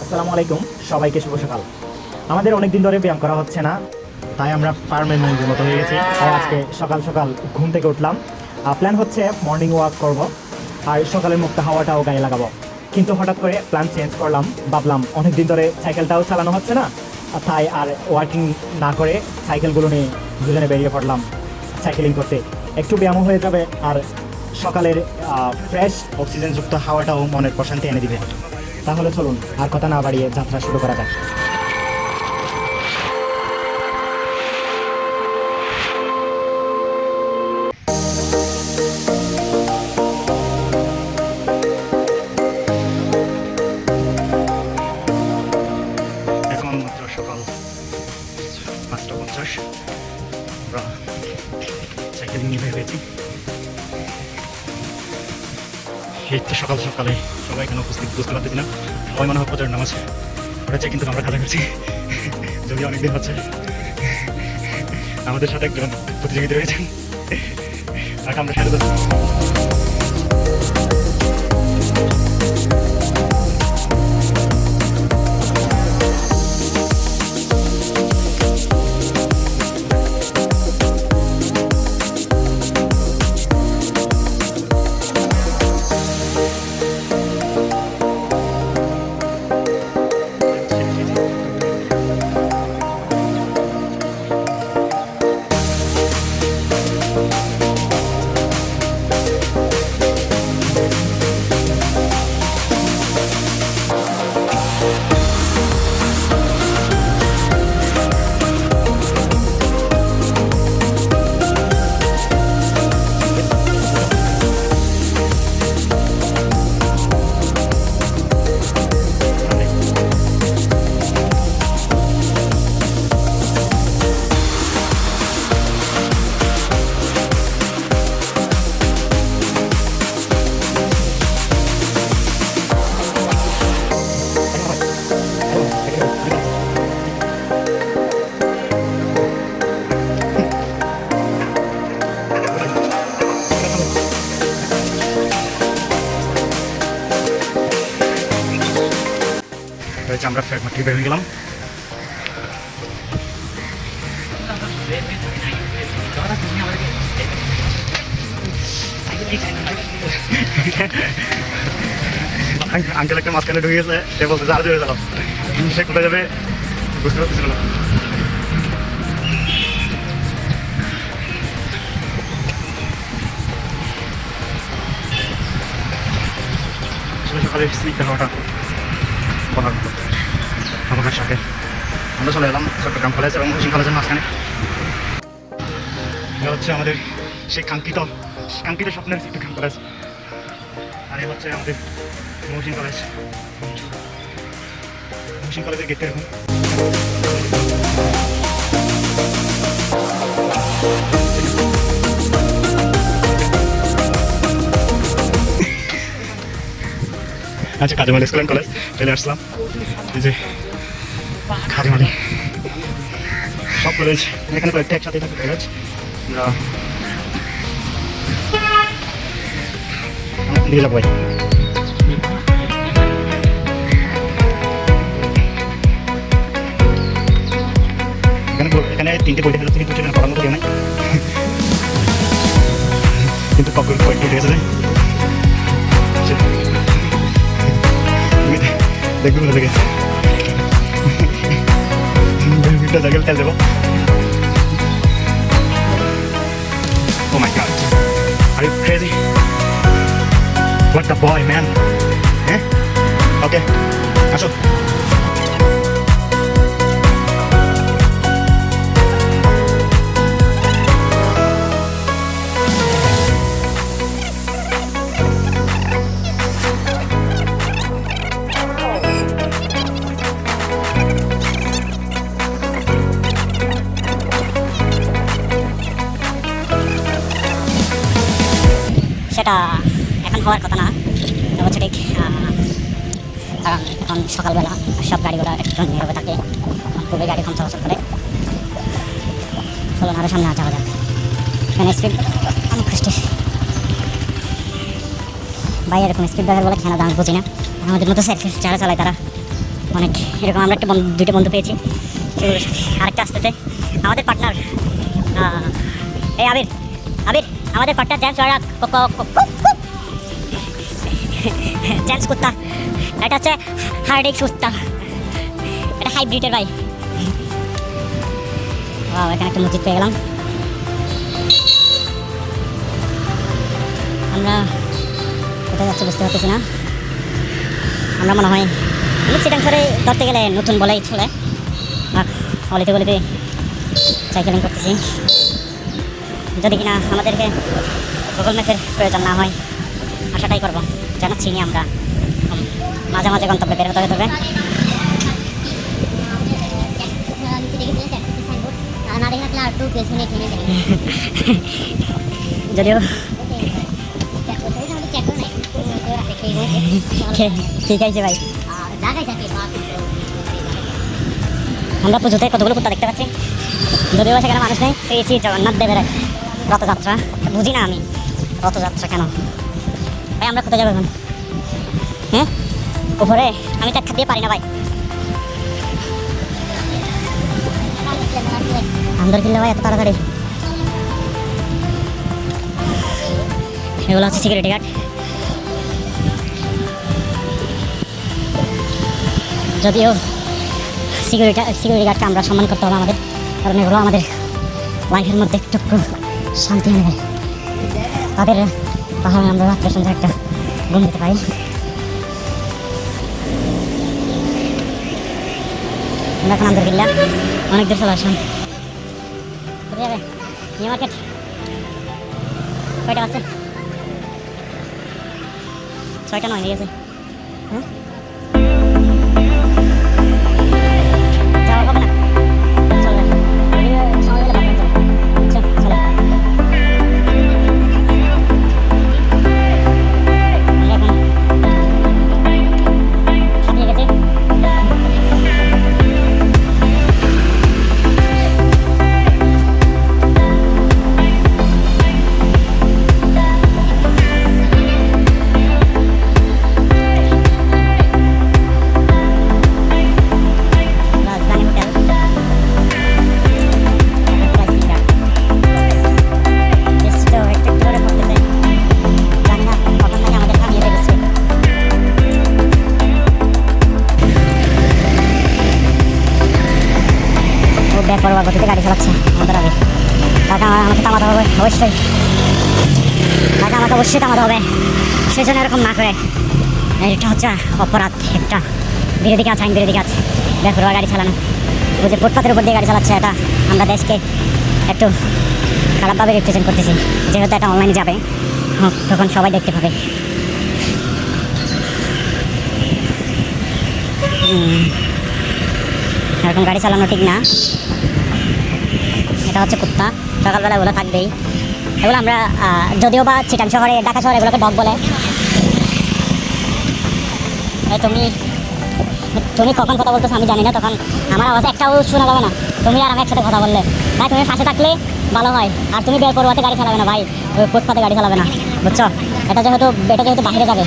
আসসালামু আলাইকুম, সবাইকে শুভ সকাল। আমাদের অনেক দিন ধরে ব্যায়াম করা হচ্ছে না, তাই আমরা ফার্মের মুরগির মতো হয়ে গেছি। তাই আজকে সকাল সকাল ঘুম থেকে উঠলাম। প্ল্যান হচ্ছে মর্নিং ওয়াক করব আর সকালের মুক্ত হাওয়াটাও গায়ে লাগাবো। কিন্তু হঠাৎ করে প্ল্যান চেঞ্জ করলাম, ভাবলাম অনেক দিন ধরে সাইকেলটাও চালানো হচ্ছে না, তাই আর ওয়ার্কিং না করে সাইকেলগুলো নিয়ে দুজনে বেরিয়ে পড়লাম সাইকেলিং করতে। একটু ব্যায়ামও হয়ে যাবে আর সকালের ফ্রেশ অক্সিজেনযুক্ত হাওয়াটাও মনের প্রশান্তি এনে দিবে। তাহলে চলুন আর কথা না বাড়িয়ে যাত্রা শুরু করা যাক। এখন মাত্র সকাল 5:50, আমরা সাইকেলিং নিয়ে বের হয়েছি। এই তো সকাল সকালে সবাই এখানে উপস্থিত, বুঝতে পারতেছি না, সবাই মনে হয় প্রচার নামাজ পড়েছে, কিন্তু আমরা কাজা করছি। যদি অনেকদিন হচ্ছে আমাদের সাথে একজন প্রতিযোগিতা রয়েছেন, তাকে আমরা সাথে আমরা ফ্যাক্টরি বের হয়ে গেলাম। আঙ্কেল একটা মাঝখানে ঢুকে গেছে, সে বলতে আর জোরে চালাম, সে কোথায় যাবে বুঝতে পারতেছিল না। সকালে স্নিগ্ধ হাওয়াটা বলার মতো আমাদের সাথে আমরা চলে এলাম চট্টগ্রাম কলেজ এবং মহসিন কলেজের মাঝখানে। এটা হচ্ছে আমাদের সেই কাঙ্ক্ষিত স্বপ্নের চট্টগ্রাম কলেজ, আর এই হচ্ছে আমাদের মহসিন কলেজের গেটটা এরকম। আচ্ছা, কাজীমালি স্কুল অ্যান্ড কলেজ চলে আসলাম। এই যে কাজীমালি সব কলেজ, এখানে কয়েকটা একসাথে থাকে কলেজ। দিয়ে যাবো এখানে 3টে বই দেখা যাচ্ছে, কিন্তু সেখানে পড়ার মতো কেউ নাই, কিন্তু কয়েকটা উঠে গেছে। দেখবি কোথা থেকে জায়গায় তেল দেবো। Oh my God, are you crazy? What the boy, man? Okay, আসো। সেটা এখন হওয়ার কথা না, এটা হচ্ছে ঠিক, কারণ এখন সকালবেলা সব গাড়িগুলো একটু নীরবে থাকে, খুবই গাড়ি কম চলাচল করে। চলুন আরও সামনে যাওয়া যাক। এখানে স্পিড অনেক খুশি ভাই, এরকম স্পিড ব্রেকার বলে কেন দাম বুঝি না। আমাদের মতো সাইকেল যারা চালায় তারা অনেক এরকম আমরা দুইটা বন্ধু পেয়েছি, সেগুলোর সাথে আরেকটা আসতেছে আমাদের পার্টনার। এই আবির আবির আমাদের পার্টনার জেমস জেমস কুত্তা, এটা হচ্ছে হার্ডিক্স কুত্তা, এটা হাইব্রিডের ভাই। এখানে একটা মসজিদ পেয়ে গেলাম। আমরা কোথায় যাচ্ছি বুঝতে পারতেছি না। আমরা মনে হয় সিটাংসরে ধরতে গেলে নতুন বলেই চলে, আর অলিতে গলিতে সাইকেলিং করতেছি। যদি কিনা আমাদেরকে গুগল ম্যাপের প্রয়োজন না হয়, আশাটাই করবো যেন চিনি আমরা। মাঝে মাঝে গন্তব্যে বের হতে হবে। যদিও ঠিক আছে ভাই, আমরা পুজোতে কতগুলো কুত্তা দেখতে পাচ্ছি, যদিও সেখানে মানুষ নেই। শ্রী শ্রী জগন্নাথ দেবের রথযাত্রা, বুঝি না আমি রথযাত্রা কেন ভাই। আমরা কোথায় যাবো এখন? হ্যাঁ উপরে আমি তো দিয়ে পারি না ভাই। আন্দর কিনলে ভাই এত তাড়াতাড়ি? এগুলো হচ্ছে সিকিউরিটি গার্ড। যদিও সিকিউরিটি গার্ডকে আমরা সম্মান করতে হবে আমাদের, কারণ এগুলো আমাদের লাইফের মধ্যে একটু শান্তি এনে দেয়। তাদের পাহাড়ে আমরা রাত্রে সন্ধ্যা একটা ঘুম দিতে পারি। আমরা এখন আন্দর কিনলাম, অনেক দূর চলে আসলাম। কোথায় যাবে? নিউ মার্কেট কয়টা আছে? 6টা 9 হয়ে গেছে। হ্যাঁ যাওয়া হবে না, চলে সময় গেলে বাদ চলে। হাঁপিয়ে গেছে। বেপরোয়া গতিতে গাড়ি চালাচ্ছে আমাদের আগে। তাকে আমাকে থামাতে হবে অবশ্যই, তাকে আমাকে অবশ্যই থামাতে হবে। সেই জন্য এরকম না করে, এটা হচ্ছে অপরাধ, একটা বিরোধী কাজ, আইন বিরোধী কাজ বেপরোয়া গাড়ি চালানো। বুঝে ফুটপাতের উপর দিয়ে গাড়ি চালাচ্ছে, এটা আমরা দেশকে একটু খারাপভাবে রিপ্রেজেন্ট করতেছি। যেহেতু এটা অনলাইনে যাবে, তখন সবাই দেখতে পাবে। এরকম গাড়ি চালানো ঠিক না। এটা হচ্ছে কুত্তা, সকালবেলা এগুলো থাকবেই। এগুলো আমরা যদিও বা চিটাং শহরে, ঢাকা শহরে এগুলোকে ডগ বলে। তুমি কখন কথা বলতেছো আমি জানি না, তখন আমার আওয়াজ একটাও শোনা যাবে না তুমি আর আমি একসাথে কথা বললে। তাই তুমি পাশে থাকলে ভালো হয়। আর তুমি বেপরোয়াতে গাড়ি চালাবে না ভাই, ওই ফুটপাতে গাড়ি চালাবে না, বুঝছো? এটা যেহেতু বাইরে যাবে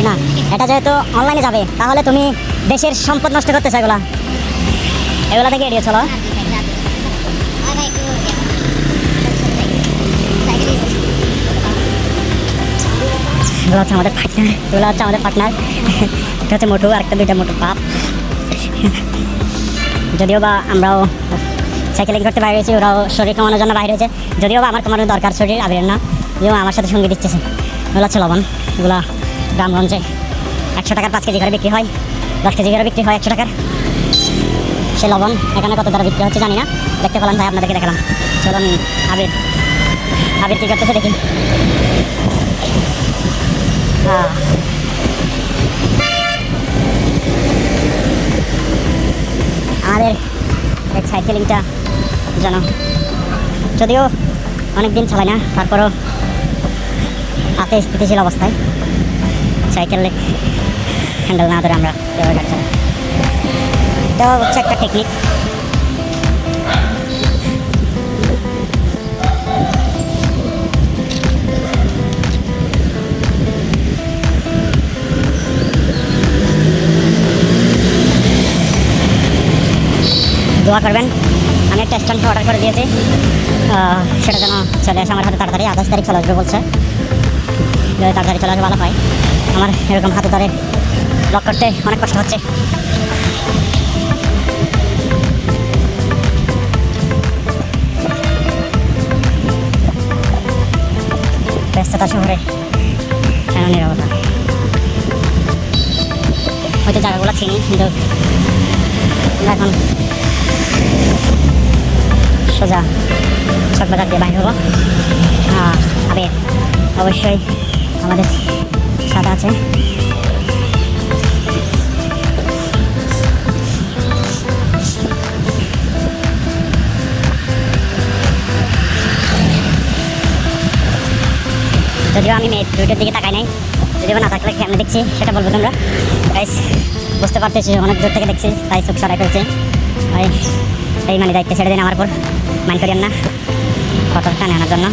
না, এটা যেহেতু অনলাইনে যাবে, তাহলে তুমি দেশের সম্পদ নষ্ট করতেছো। এগুলো থেকে এড়িয়ে চলো। এগুলো হচ্ছে আমাদের পার্টনার, এটা হচ্ছে মোটু, আরেকটা 2টা মোটু পাপ। যদিও বা আমরাও সাইকেলিং করতে বাইরে হয়েছি, ওরাও শরীর কমানোর জন্য বাইরে হয়েছে। যদিও বা আমার কমানোর দরকার শরীর, আবিরের না। যেমন আমার সাথে সঙ্গে দিচ্ছেছে। এগুলো হচ্ছে লবণ, এগুলো গ্রামগঞ্জে 100 টাকার 5 কেজি করে বিক্রি হয়, 10 কেজি করে বিক্রি হয় 100 টাকার। সে লবণ এখানে কত দ্বারা বিক্রি হচ্ছে জানি না, দেখতে পেলাম তাই আপনাদেরকে দেখালাম। চলুন আবির কী করতেছে দেখি। আমাদের এই সাইকেলিংটা যেন, যদিও অনেক দিন চালাই না, তারপরও আছে স্থিতিশীল অবস্থায়। সাইকেল হ্যান্ডেল না ধরে আমরা এভাবে গাড়ি চালাই, এটা হচ্ছে একটা টেকনিক। দোয়া করবেন। আমি একটা স্ট্যান্ড অর্ডার করে দিয়েছি, সেটা যেন চলে আসে আমার হাতে তাড়াতাড়ি। 28 তারিখ চলে আসবে বলছে, যদি তাড়াতাড়ি চলে আসে ভালো হয়। আমার এরকম হাতে ধরে লক করতে অনেক কষ্ট হচ্ছে। ব্যস্ততা শহরে কেন নিরবতা? হয়তো জায়গাগুলো চিনি, কিন্তু আমরা এখন সোজা চকবাজার দিয়ে বাইর হবো। আবির অবশ্যই আমাদের সাথে আছে। যদিও আমি মেয়ে দুইটার দিকে তাকাই নাই, যদিও না থাকলে কেমন দেখছি সেটা বলবো তোমরা। গাইস বুঝতে পারতেছি অনেক দূর থেকে দেখছি, তাই চোখ সরাই ফেলছি। এই মানে দায়িত্ব ছেড়ে দিন আমার উপর, মাইন্ড করিয়েন না ফটো টানে আনার জন্য।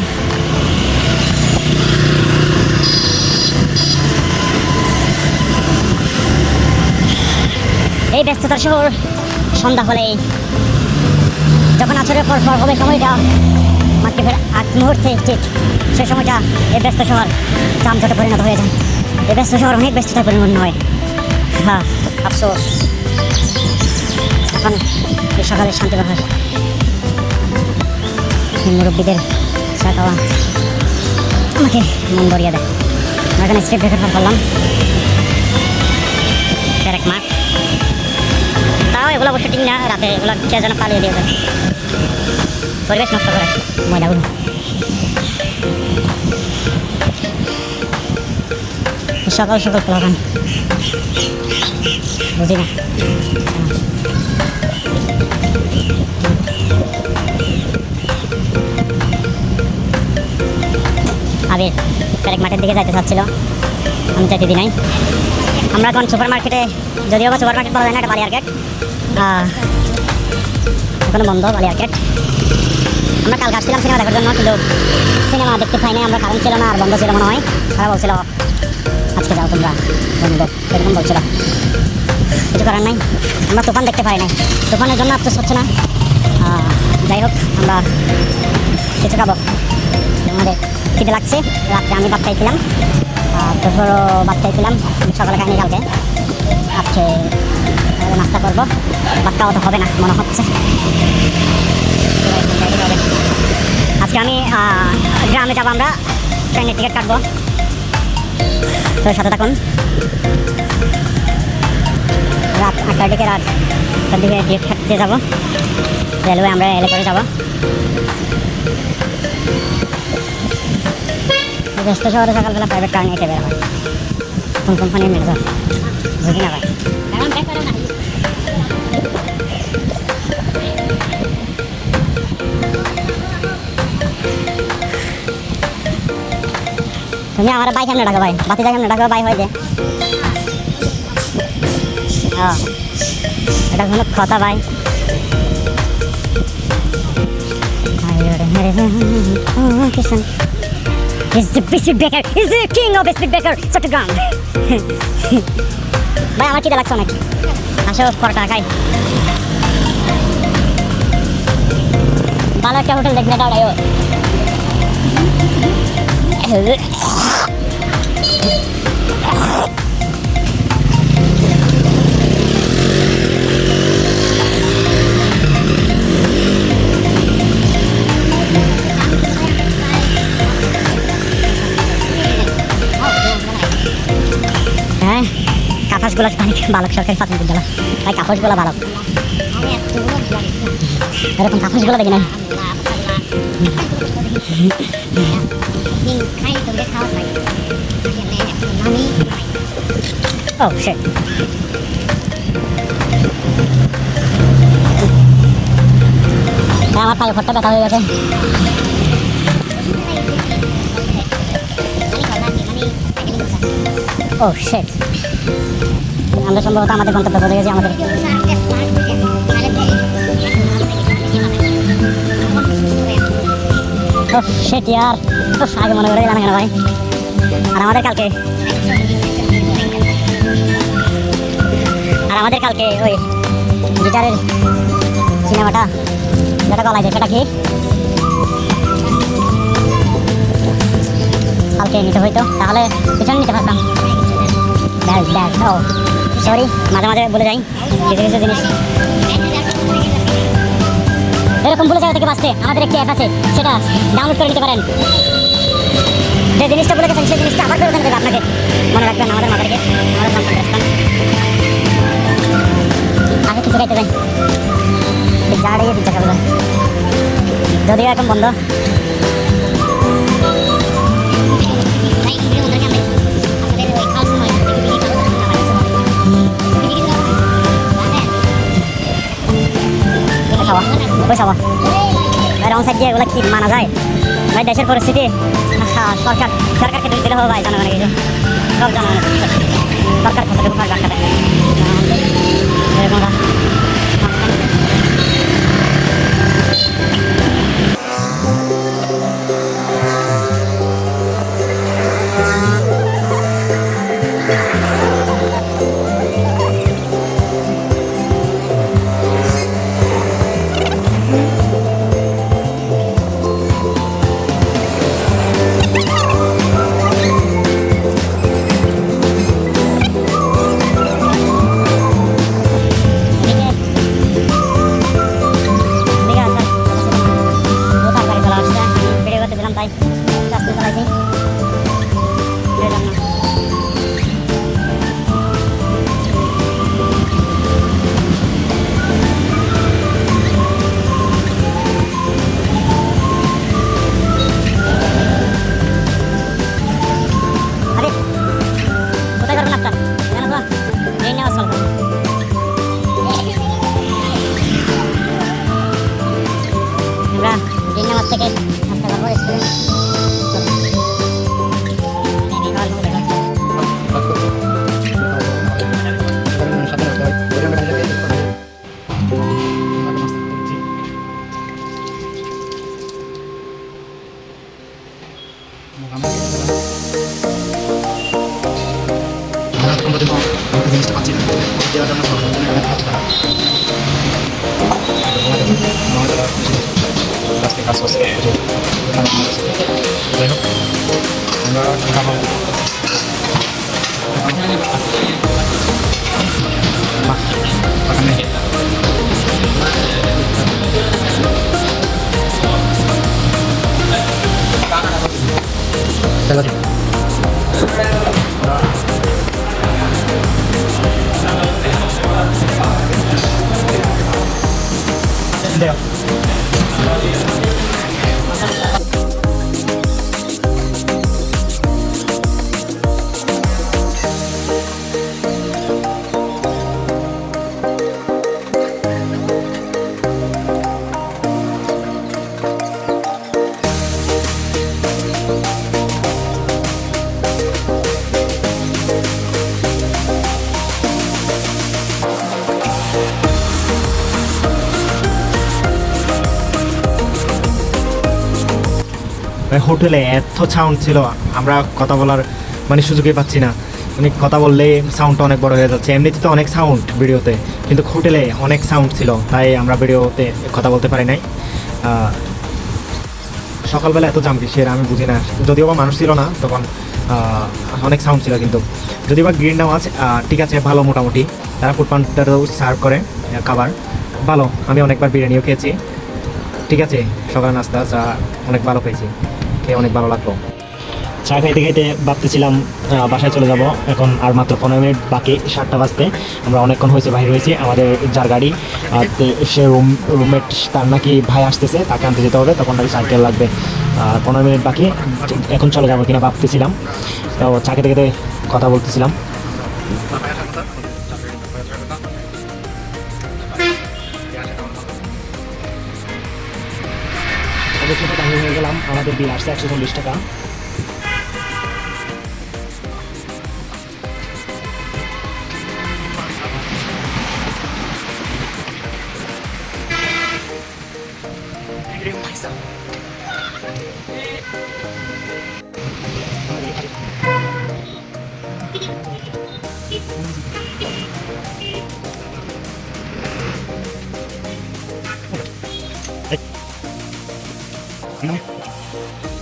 এই ব্যস্ততার শহর সন্ধ্যা হলেই, যখন আচরের পর পর হবে সময়টা মাকে ফের আগ মুহূর্তে ঠিক সে সময়টা এই ব্যস্ত শহর যানজটে পরিণত হয়ে যায়। এই ব্যস্ত শহর অনেক ব্যস্ততায় পরিণত হয়। হ্যাঁ, আফসোস। এখন এই সকালের শান্তি বাহার মুরব্বীদের চা খাওয়া আমাকে মন ভরিয়ে দেয়। আমরা এখানে স্ট্রিট ব্রেকার পার করলাম, এক মাঠ। তাও এগুলো অবশ্য ঠিক না, রাতে এগুলো কে যেন পালিয়ে দিয়ে যায়, পরিবেশ নষ্ট করে ময়লাগুলো। সকাল সকাল খোলা বুঝি না। আবির প্যারেক মাঠের দিকে যাইতে চাচ্ছিল, আমি যাইতে দিই নাই। আমরা এখন সুপার মার্কেটে, যদিও বা সুপার মার্কেট বলা যায় না, এটা বালিয়ার গেট, এখনো বন্ধ বালিয়ার গেট। আমরা কালকে আসছিলাম সিনেমা দেখার জন্য, কিন্তু সিনেমা দেখতে পাই নাই, আমরা কারণ ছিল না আর বন্ধ ছিল মনে হয়। তারা বলছিল আজকে যাও তোমরা বন্ধুদের, এরকম বলছিল। কিছু করার নাই, আমরা তুফান দেখতে পাই নাই, তুফানের জন্য আফসোস হচ্ছে না। যাই হোক, আমরা কিছু খাবো। আমাদের খিদে লাগছে, রাত্রে আমি ভাত খাইছিলাম, দুপুরও ভাত খাইছিলাম, সকালে খাইনি কালকে। আজকে নাস্তা করবো, ভাত খাওয়া তো হবে না মনে হচ্ছে। আজকে আমি গ্রামে যাবো, আমরা ট্রেনের টিকিট কাটবো, তো সাথে থাকুন। রাত 8টার দিকে, রাত 8টার দিকে টিকিট কাটতে যাবো রেলওয়ে, আমরা রেলে করে যাবো। ব্যস্ত শহরে সকালবেলা প্রাইভেট কার নিয়ে বের হয়, কোন কোম্পানির ম্যানেজার বুঝি না ভাই। তুমি আমার বাইক সামনে ডাকো ভাই, বাতি যা সামনে ডাকো ভাই হয়ে যায়। এটা কোনো কথা ভাই। He's the biscuit baker. He's the king of biscuit baker. Chittagong. ভাই আমার খিদে লাগছে অনেক, আসো পরোটা খাই। ভালো একটা হোটেল দেখলে এটা ওটাই। হ্যাঁ, কাফাসগুলো বালক সরকারি প্রাথমিক বিদ্যালয়, তাই কাফাসগুলো বালক। এরকম কাফাসগুলো দেখি না। Oh shit. আমার পায়ে ফোটটা ব্যথা হয়ে গেছে। Oh shit. আমরা সম্ভবত আমাদের গন্তব্যে পৌঁছে গেছি। আমাদের shit यार, আগে মনে করে গেলাম কেন ভাই। আর আমাদের কালকে ওই গিটারের সিনেমাটা যেটা বলা যায় সেটা কি কালকে নিতে হইতো, তাহলে পিছনে নিতে পারতাম। ব্যাস ব্যাস, ও সরি, মাঝে মাঝে বলে যাই কিছু কিছু জিনিস। এরকম ভুলে জায়গা থেকে বাঁচতে আমাদের একটি অ্যাপ আছে, সেটা ডাউনলোড করে নিতে পারেন। যে জিনিসটা বলে গেছেন সেই জিনিসটা আবার করে দেবে আপনাকে। মনে রাখবেন আমাদের মাথা থেকে আমাদের নাম রাখবেন। আগে কিছু খাইতে যাই, জাড়িয়ে পিঠা খাবে যদিও এখন বন্ধ। রং সাইড দিয়ে এগুলো কি মানা যায় ভাই? দেশের পরিস্থিতি, সরকারকে দোষ দিলে হবে ভাই, জনগণের কিছু সব জনগণের সরকার কতটুকু কাজ রাখা দেয় এরকম। থেকে আসতে পারবো জিনিসটা পাচ্ছি না দেওয়ার জন্য কাজ করছে। যাই হোক আমরা খাবার হোটেলে এত সাউন্ড ছিল, আমরা কথা বলার মানে সুযোগই পাচ্ছি না। উনি কথা বললে সাউন্ডটা অনেক বড় হয়ে যাচ্ছে। এমনিতে তো অনেক সাউন্ড ভিডিওতে, কিন্তু হোটেলে অনেক সাউন্ড ছিল, তাই আমরা ভিডিওতে কথা বলতে পারি নাই। সকালবেলা এত জাম কিসের আমি বুঝি না, যদিও বা মানুষ ছিল না তখন, অনেক সাউন্ড ছিল। কিন্তু যদিও বা গ্রিন নামাজ ঠিক আছে, ভালো মোটামুটি, তারা ফুড পান্ডারও সার্ভ করে খাবার ভালো। আমি অনেকবার বিরিয়ানিও খেয়েছি, ঠিক আছে। সকালে নাস্তা চা অনেক ভালো পেয়েছি, খেয়ে অনেক ভালো লাগলো। চা খাইতে খাইতে ভাবতেছিলাম বাসায় চলে যাব। এখন আর মাত্র 15 মিনিট বাকি 7টা বাজতে। আমরা অনেকক্ষণ হয়েছে বাইরে হয়েছি। আমাদের যার গাড়ি সে রুমমেট, তার নাকি ভাই আসতেছে, তাকে আনতে যেতে হবে, তখন নাকি সাইকেল লাগবে। 15 মিনিট বাকি, এখন চলে যাবো কিনা ভাবতেছিলাম। তো চা খেতে খেতে কথা বলতেছিলাম। অবশ্যই দামি হয়ে গেলাম, আমাদের বিল আসছে 140 টাকা। হুম।